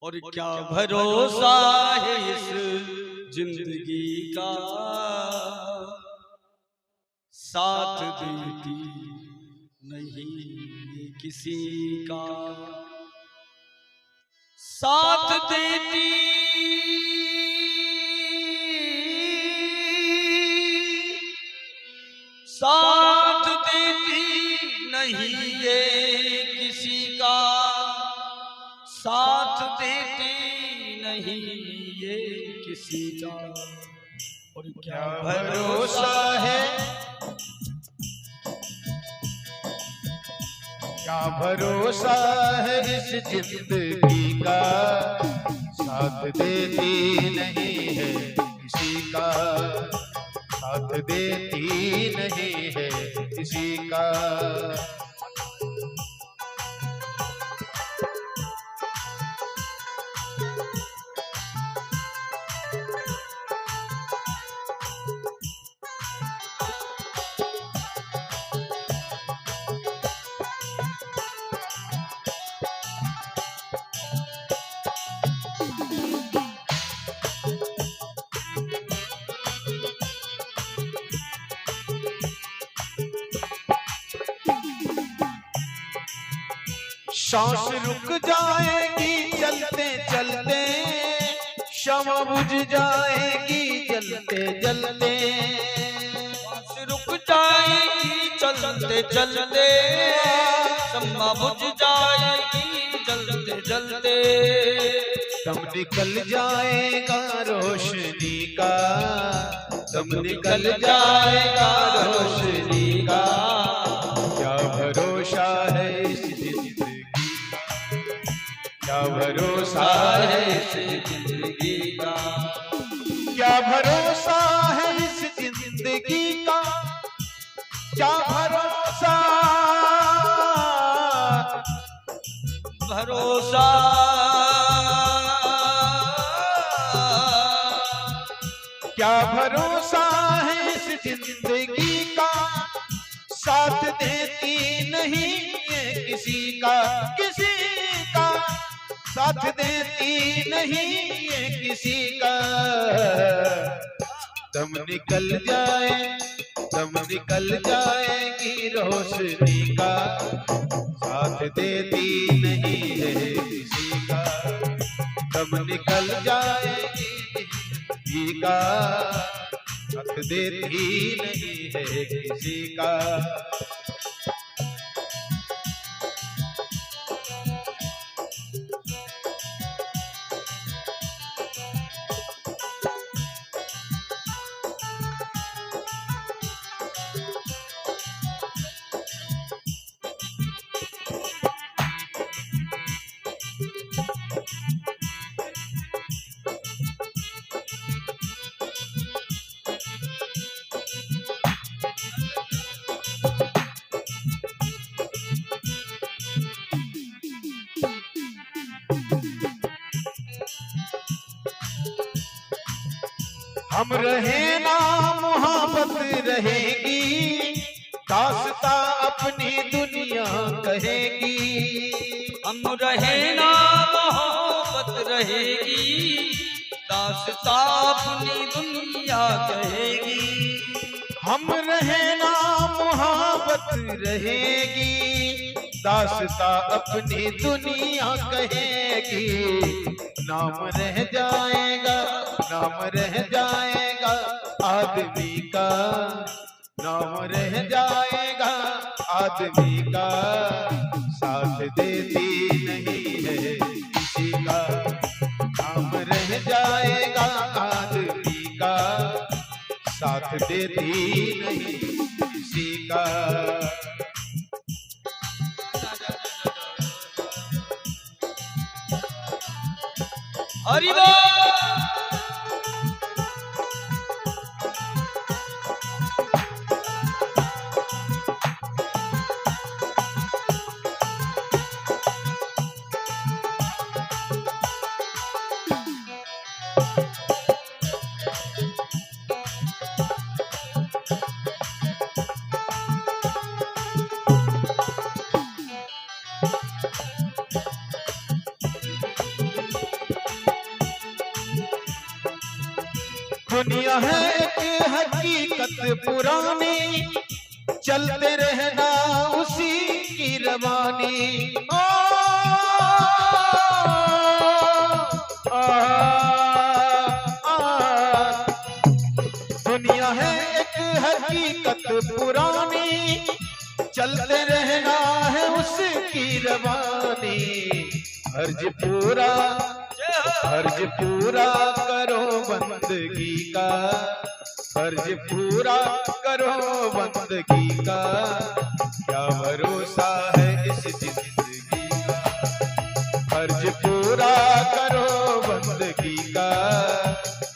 और क्या भरोसा है इस जिंदगी का, साथ देती नहीं किसी का, साथ देती नहीं ये किसी का, साथ देती नहीं ये किसी का। और क्या भरोसा है, क्या भरोसा है इस जिंदगी का, साथ देती नहीं है किसी का, साथ देती नहीं है किसी का। सांस रुक जाएगी चलते चलते, शमा बुझ जाएगी जलते जलते, सांस रुक जाएगी चलते चलते, शमा बुझ जाएगी जलते जलते, दम निकल जाएगा रोशनी का, दम निकल जाएगा रोशनी का। क्या भरोसा है इस जिंदगी, क्या भरोसा है इस जिंदगी का, क्या भरोसा है इस जिंदगी का, क्या भरोसा, भरोसा क्या भरोसा है इस जिंदगी का, साथ देती नहीं है किसी का, किसी का साथ देती नहीं है किसी का। दम निकल जाए, दम निकल जाएगी रोशनी का, साथ देती नहीं है किसी का, दम निकल जाएगी किसी का, साथ देती नहीं है किसी का। हम रहे ना मोहब्बत रहेगी, दास्ता अपनी दुनिया कहेगी, हम रहे ना मोहब्बत रहेगी, दास्ता अपनी दुनिया कहेगी, हम रहे ना मोहब्बत रहेगी, दास्ता अपनी दुनिया कहेगी। नाम रह जाएगा, नाम रह जाएगा आदमी का, नाम रह जाएगा आदमी का, साथ देती नहीं है किसी का, नाम रह जाएगा आदमी का, साथ देती नहीं किसी का। हरि बोल। दुनिया है एक हकीकत पुरानी, चलते रहना उसी की रवानी। दुनिया है एक हकीकत पुरानी, चलते रहना है उसकी रवानी। अर्ज पूरा करो बंदगी का, फर्ज पूरा करो बंदगी का। क्या भरोसा है इस जिंदगी का, फर्ज पूरा करो बंदगी का।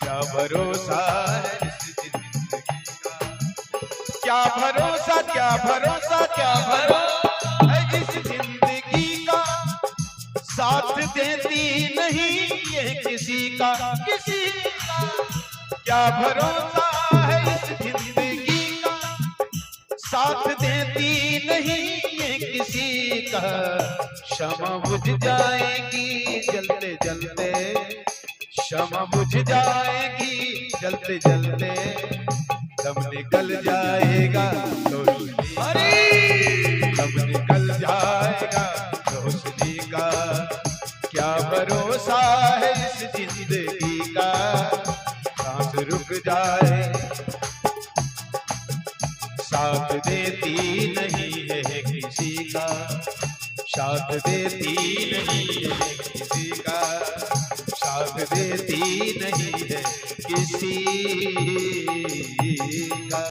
क्या भरोसा है इस जिंदगी का, क्या भरोसा क्या भरोसा क्या भरोसा है इस जिंदगी का। साथ देती नहीं ये किसी का, किसी का। क्या भरोसा है इस जिंदगी का, साथ देती नहीं ये किसी का। शमा बुझ जाएगी जलते जलते, शमा बुझ जाएगी जलते जलते। दम निकल जाएगा रोशनी, दम निकल जाएगा रोशनी का। क्या भरोसा है इस जिंदगी का, सांस रुक जाए। साथ देती नहीं है किसी का, साथ देती नहीं है किसी का, साथ देती नहीं है किसी का।